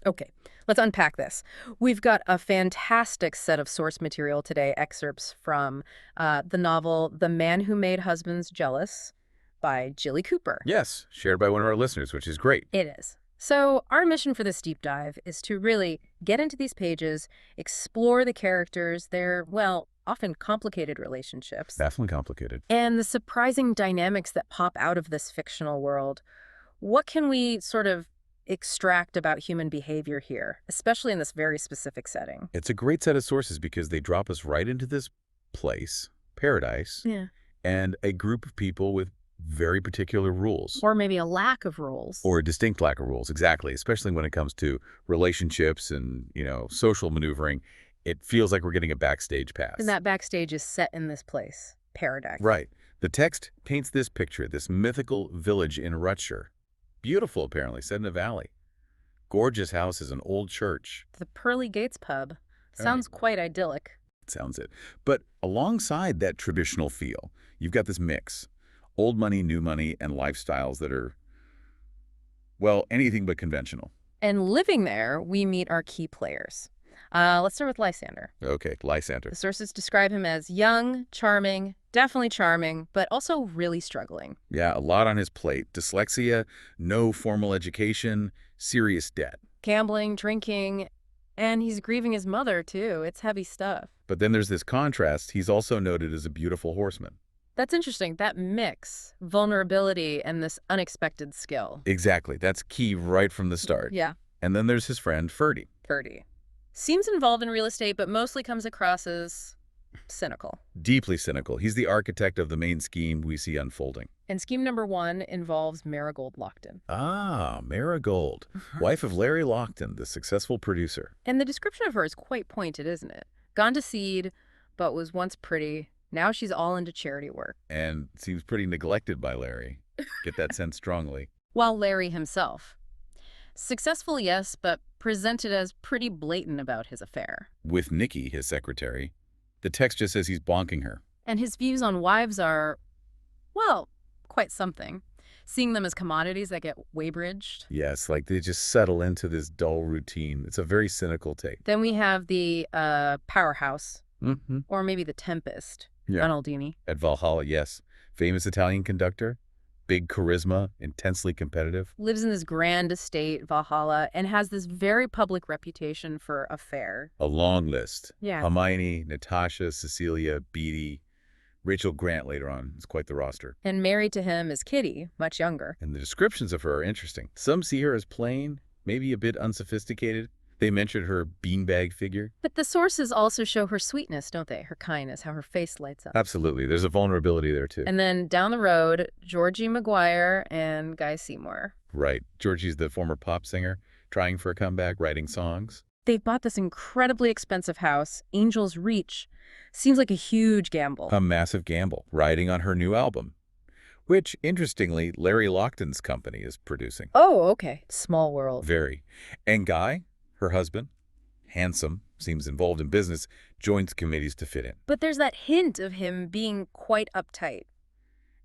Okay, let's unpack this. We've got a fantastic set of source material today, excerpts from the novel The Man Who Made Husbands Jealous by Jilly Cooper. Yes, shared by one of our listeners, which is great. It is. So our mission for this deep dive is to really get into these pages, explore the characters, their, well, often complicated relationships, Definitely complicated. and the surprising dynamics that pop out of this fictional world. What can we sort of extract about human behavior here, especially in this very specific setting? It's a great set of sources because they drop us right into this place, paradise, Yeah. and a group of people with very particular rules. Or maybe a lack of rules. Or a distinct lack of rules, exactly, especially when it comes to relationships and, social maneuvering. It feels like we're getting a backstage pass. And that backstage is set in this place, paradise. Right. The text paints this picture, this mythical village in Rutshire. Beautiful, apparently, set in a valley. Gorgeous houses, an old church. The Pearly Gates pub sounds quite idyllic. Sounds it. But alongside that traditional feel, you've got this mix. Old money, new money, and lifestyles that are, well, anything but conventional. And living there, we meet our key players. Let's start with Lysander. Okay, Lysander. The sources describe him as young, charming, definitely charming, but also really struggling. Yeah, a lot on his plate. Dyslexia, no formal education, serious debt. Gambling, drinking, and he's grieving his mother, too. It's heavy stuff. But then there's this contrast. He's also noted as a beautiful horseman. That's interesting. That mix, vulnerability and this unexpected skill. Exactly. That's key right from the start. Yeah. And then there's his friend, Ferdy. Ferdy. Seems involved in real estate, but mostly comes across as cynical. Deeply cynical. He's the architect of the main scheme we see unfolding. And scheme number one involves Marigold Lockton. Ah, Marigold, wife of Larry Lockton, the successful producer. And the description of her is quite pointed, isn't it? Gone to seed, but was once pretty. Now she's all into charity work. And seems pretty neglected by Larry. Get that sense strongly. While Larry himself. Successful, yes, but presented as pretty blatant about his affair. With Nikki, his secretary, the text just says he's bonking her. And his views on wives are, well, quite something. Seeing them as commodities that get weigh-bridged. Yes, like they just settle into this dull routine. It's a very cynical take. Then we have the powerhouse, Mm-hmm. or maybe the Tempest, Yeah. Donaldini. At Valhalla, yes. Famous Italian conductor, big charisma, intensely competitive. Lives in this grand estate, Valhalla, and has this very public reputation for affair. A long list. Yeah. Hermione, Natasha, Cecilia, Beatty, Rachel Grant later on. It's quite the roster. And married to him is Kitty, much younger. And the descriptions of her are interesting. Some see her as plain, maybe a bit unsophisticated. They mentioned her beanbag figure. But the sources also show her sweetness, don't they? Her kindness, how her face lights up. Absolutely. There's a vulnerability there, too. And then down the road, Georgie Maguire and Guy Seymour. Right. Georgie's the former pop singer, trying for a comeback, writing songs. They've bought this incredibly expensive house, Angel's Reach. Seems like a huge gamble. A massive gamble, riding on her new album, which, interestingly, Larry Lockton's company is producing. Oh, okay. Small world. Very. And Guy, her husband, handsome, seems involved in business, joins committees to fit in. But there's that hint of him being quite uptight,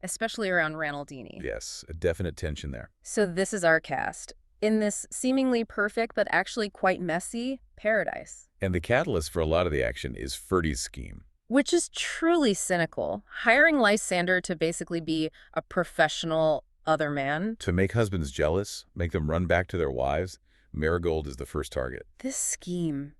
especially around Ranaldini. Yes, a definite tension there. So this is our cast. In this seemingly perfect but actually quite messy paradise. And the catalyst for a lot of the action is Ferdy's scheme. Which is truly cynical. Hiring Lysander to basically be a professional other man. To make husbands jealous, make them run back to their wives, Marigold is the first target. This scheme,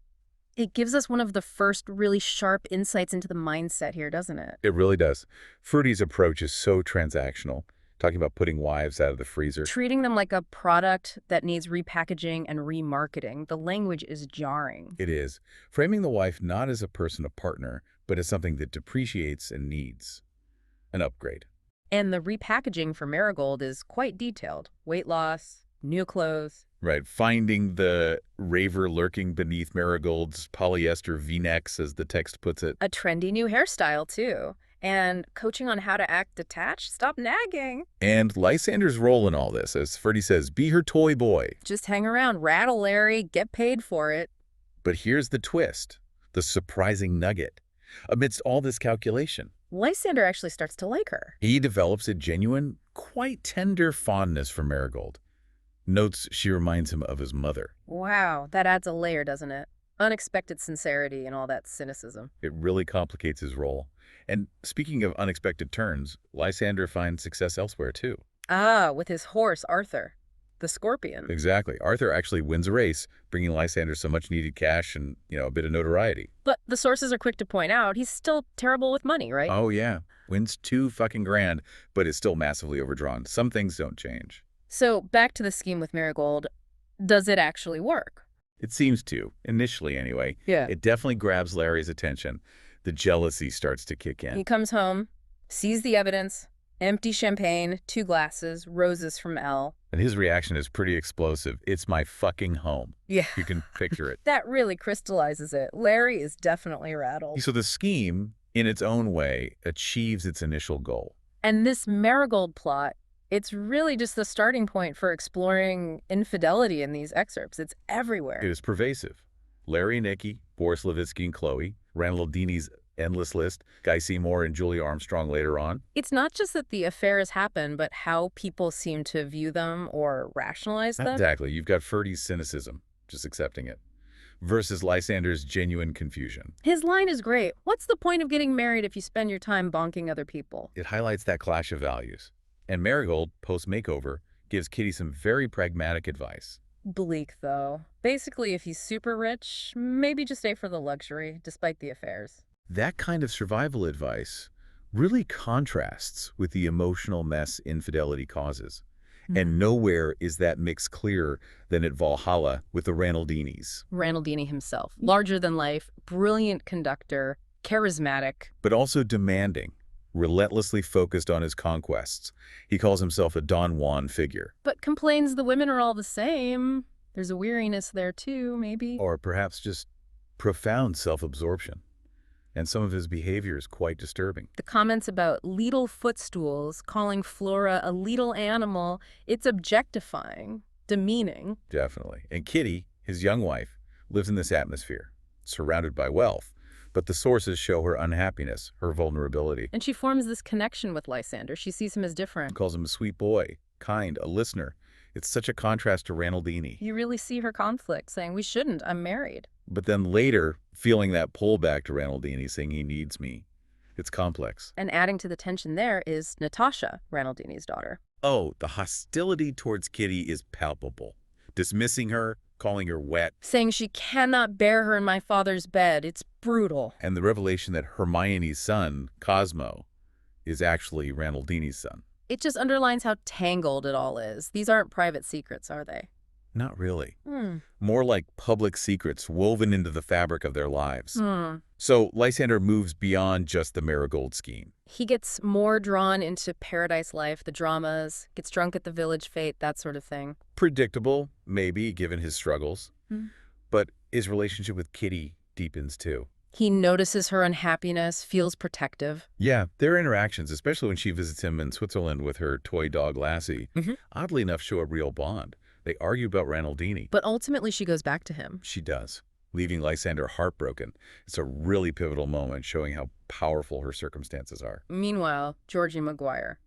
it gives us one of the first really sharp insights into the mindset here, doesn't it? It really does. Ferdy's approach is so transactional, talking about putting wives out of the freezer. Treating them like a product that needs repackaging and remarketing. The language is jarring. It is. Framing the wife not as a person, a partner, but as something that depreciates and needs an upgrade. And the repackaging for Marigold is quite detailed. Weight loss, new clothes. Right, finding the raver lurking beneath Marigold's polyester V-necks, as the text puts it. A trendy new hairstyle, too. And coaching on how to act detached. Stop nagging. And Lysander's role in all this, as Ferdy says, be her toy boy. Just hang around, rattle Larry, get paid for it. But here's the twist, the surprising nugget. Amidst all this calculation, Lysander actually starts to like her. he develops a genuine, quite tender fondness for Marigold. Notes she reminds him of his mother. Wow, that adds a layer, doesn't it? Unexpected sincerity and all that cynicism. It really complicates his role. And speaking of unexpected turns, Lysander finds success elsewhere, too. Ah, with his horse, Arthur, the scorpion. Exactly. Arthur actually wins a race, bringing Lysander some much-needed cash and, a bit of notoriety. But the sources are quick to point out he's still terrible with money, right? Oh, yeah. Wins 2 fucking grand, but is still massively overdrawn. Some things don't change. So back to the scheme with Marigold. Does it actually work? It seems to, initially anyway. Yeah. It definitely grabs Larry's attention. The jealousy starts to kick in. He comes home, sees the evidence, empty champagne, 2 glasses, roses from Elle. And his reaction is pretty explosive. It's my fucking home. Yeah. You can picture it. That really crystallizes it. Larry is definitely rattled. So the scheme, in its own way, achieves its initial goal. And this Marigold plot, it's really just the starting point for exploring infidelity in these excerpts. It's everywhere. It is pervasive. Larry, Nikki, Boris Levitsky and Chloe, Randall-Dini's endless list, Guy Seymour and Julia Armstrong later on. It's not just that the affairs happen, but how people seem to view them or rationalize them. Exactly. You've got Ferdy's cynicism, just accepting it, versus Lysander's genuine confusion. His line is great. What's the point of getting married if you spend your time bonking other people? It highlights that clash of values. And Marigold, post-makeover, gives Kitty some very pragmatic advice. Bleak, though. Basically, if he's super rich, maybe just stay for the luxury, despite the affairs. That kind of survival advice really contrasts with the emotional mess infidelity causes. And nowhere is that mix clearer than at Valhalla with the Randall-Dinis. Randall-Dini himself. Larger than life, brilliant conductor, charismatic. But also demanding, relentlessly focused on his conquests. He calls himself a Don Juan figure. But complains the women are all the same. There's a weariness there too, maybe. Or perhaps just profound self-absorption. And some of his behavior is quite disturbing. The comments about little footstools, calling Flora a little animal, it's objectifying, demeaning. Definitely. And Kitty, his young wife, lives in this atmosphere, surrounded by wealth. But the sources show her unhappiness, her vulnerability. And she forms this connection with Lysander. She sees him as different. Calls him a sweet boy, kind, a listener. It's such a contrast to Randall-Dini. You really see her conflict, saying, we shouldn't, I'm married. But then later, feeling that pull back to Randall-Dini, saying he needs me. It's complex. And adding to the tension there is Natasha, Randall-Dini's daughter. Oh, the hostility towards Kitty is palpable. Dismissing her, calling her wet. Saying she cannot bear her in my father's bed. It's brutal. And the revelation that Hermione's son, Cosmo, is actually Randall-Dini's son. It just underlines how tangled it all is. These aren't private secrets, are they? Not really. More like public secrets woven into the fabric of their lives. So Lysander moves beyond just the Marigold scheme. He gets more drawn into paradise life, the dramas, gets drunk at the village fete, that sort of thing. Predictable, maybe, given his struggles. But his relationship with Kitty deepens too. He notices her unhappiness, feels protective. Yeah, their interactions, especially when she visits him in Switzerland with her toy dog Lassie, oddly enough show a real bond. They argue about Randall-Dini. But ultimately she goes back to him. She does, leaving Lysander heartbroken. It's a really pivotal moment, showing how powerful her circumstances are. Meanwhile, Georgie Maguire,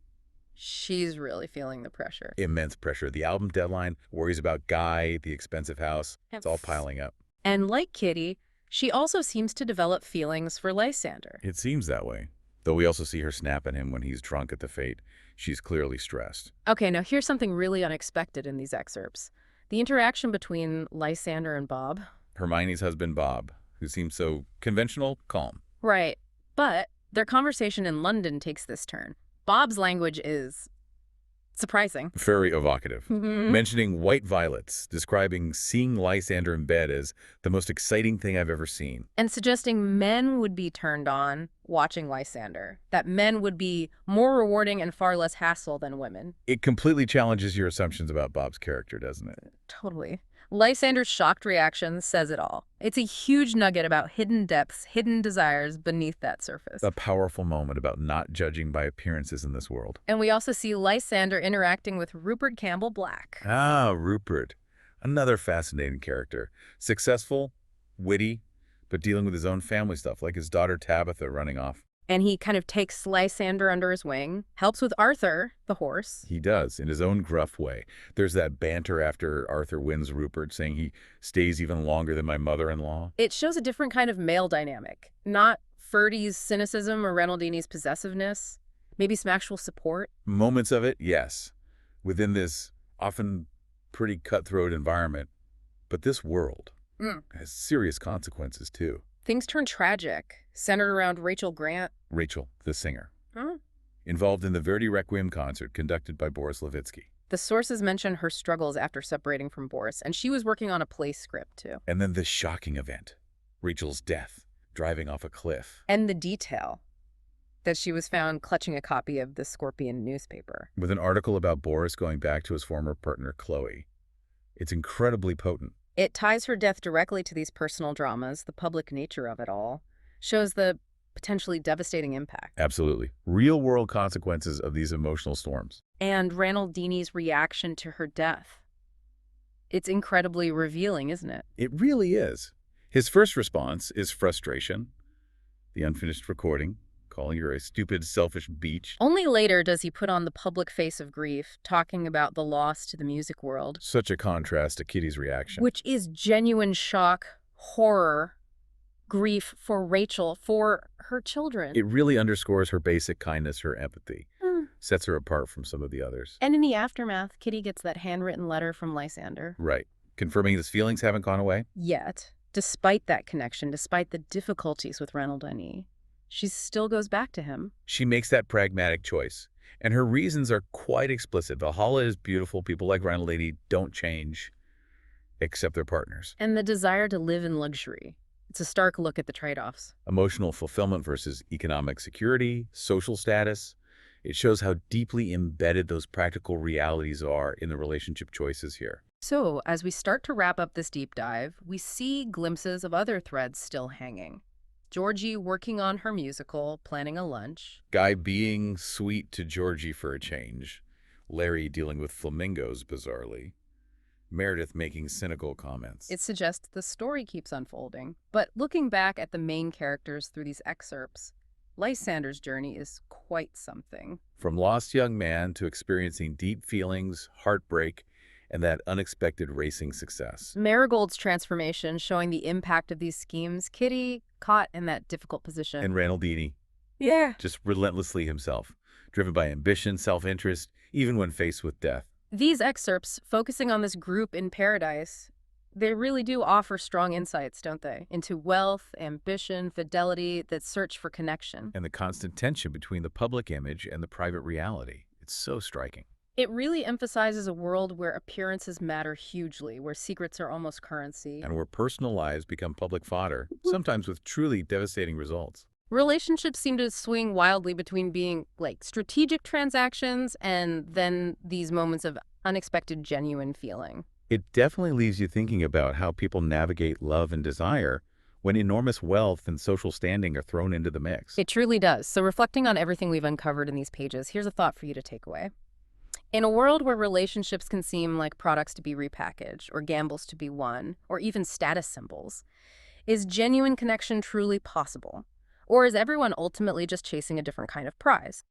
she's really feeling the pressure. Immense pressure. The album deadline, worries about Guy, the expensive house. It's all piling up. And like Kitty, she also seems to develop feelings for Lysander. It seems that way. Though we also see her snap at him when he's drunk at the fete. She's clearly stressed. Okay, now here's something really unexpected in these excerpts. The interaction between Lysander and Bob. Hermione's husband, Bob, who seems so conventional, calm. Right. But their conversation in London takes this turn. Bob's language is surprising. Very evocative. Mentioning white violets, describing seeing Lysander in bed as the most exciting thing I've ever seen. And suggesting men would be turned on watching Lysander. That men would be more rewarding and far less hassle than women. It completely challenges your assumptions about Bob's character, doesn't it? Totally. Lysander's shocked reaction says it all. It's a huge nugget about hidden depths, hidden desires beneath that surface. A powerful moment about not judging by appearances in this world. And we also see Lysander interacting with Rupert Campbell Black. Ah, Rupert. Another fascinating character. Successful, witty, but dealing with his own family stuff, like his daughter Tabitha running off. And he kind of takes Lysander under his wing, helps with Arthur, the horse. He does, in his own gruff way. There's that banter after Arthur wins Rupert, saying he stays even longer than my mother-in-law. It shows a different kind of male dynamic, not Ferdy's cynicism or Reynaldini's possessiveness, maybe some actual support. Moments of it, yes, within this often pretty cutthroat environment. But this world has serious consequences, too. Things turn tragic, centered around Rachel Grant. Rachel, the singer, Huh? involved in the Verdi Requiem concert conducted by Boris Levitsky. The sources mention her struggles after separating from Boris, and she was working on a play script, too. And then this shocking event, Rachel's death, driving off a cliff. And the detail that she was found clutching a copy of the Scorpion newspaper. With an article about Boris going back to his former partner, Chloe. It's incredibly potent. It ties her death directly to these personal dramas, the public nature of it all, shows the potentially devastating impact. Absolutely. Real-world consequences of these emotional storms. And Reynaldini's reaction to her death. It's incredibly revealing, isn't it? It really is. His first response is frustration, the unfinished recording, calling her a stupid, selfish beach. Only later does he put on the public face of grief, talking about the loss to the music world. Such a contrast to Kitty's reaction. Which is genuine shock, horror, grief for Rachel, for her children. It really underscores her basic kindness, her empathy. Sets her apart from some of the others. And in the aftermath, Kitty gets that handwritten letter from Lysander. Right. Confirming his feelings haven't gone away. Yet, despite that connection, despite the difficulties with Reynaldini, she still goes back to him. She makes that pragmatic choice. And her reasons are quite explicit. Valhalla is beautiful. People like Reynaldini don't change, except their partners. And the desire to live in luxury. It's a stark look at the trade-offs. Emotional fulfillment versus economic security, social status. It shows how deeply embedded those practical realities are in the relationship choices here. So, as we start to wrap up this deep dive, we see glimpses of other threads still hanging. Georgie working on her musical, planning a lunch. Guy being sweet to Georgie for a change. Larry dealing with flamingos, bizarrely. Meredith making cynical comments. It suggests the story keeps unfolding. But looking back at the main characters through these excerpts, Lysander's journey is quite something. From lost young man to experiencing deep feelings, heartbreak, and that unexpected racing success. Marigold's transformation showing the impact of these schemes. Kitty caught in that difficult position. And Reynaldini, Yeah. just relentlessly himself, driven by ambition, self-interest, even when faced with death. These excerpts, focusing on this group in paradise, they really do offer strong insights, don't they? Into wealth, ambition, fidelity, that search for connection. And the constant tension between the public image and the private reality. It's so striking. It really emphasizes a world where appearances matter hugely, where secrets are almost currency. And where personal lives become public fodder, sometimes with truly devastating results. Relationships seem to swing wildly between being like strategic transactions and then these moments of unexpected, genuine feeling. It definitely leaves you thinking about how people navigate love and desire when enormous wealth and social standing are thrown into the mix. It truly does. So reflecting on everything we've uncovered in these pages, here's a thought for you to take away. In a world where relationships can seem like products to be repackaged, or gambles to be won, or even status symbols, is genuine connection truly possible? Or is everyone ultimately just chasing a different kind of prize?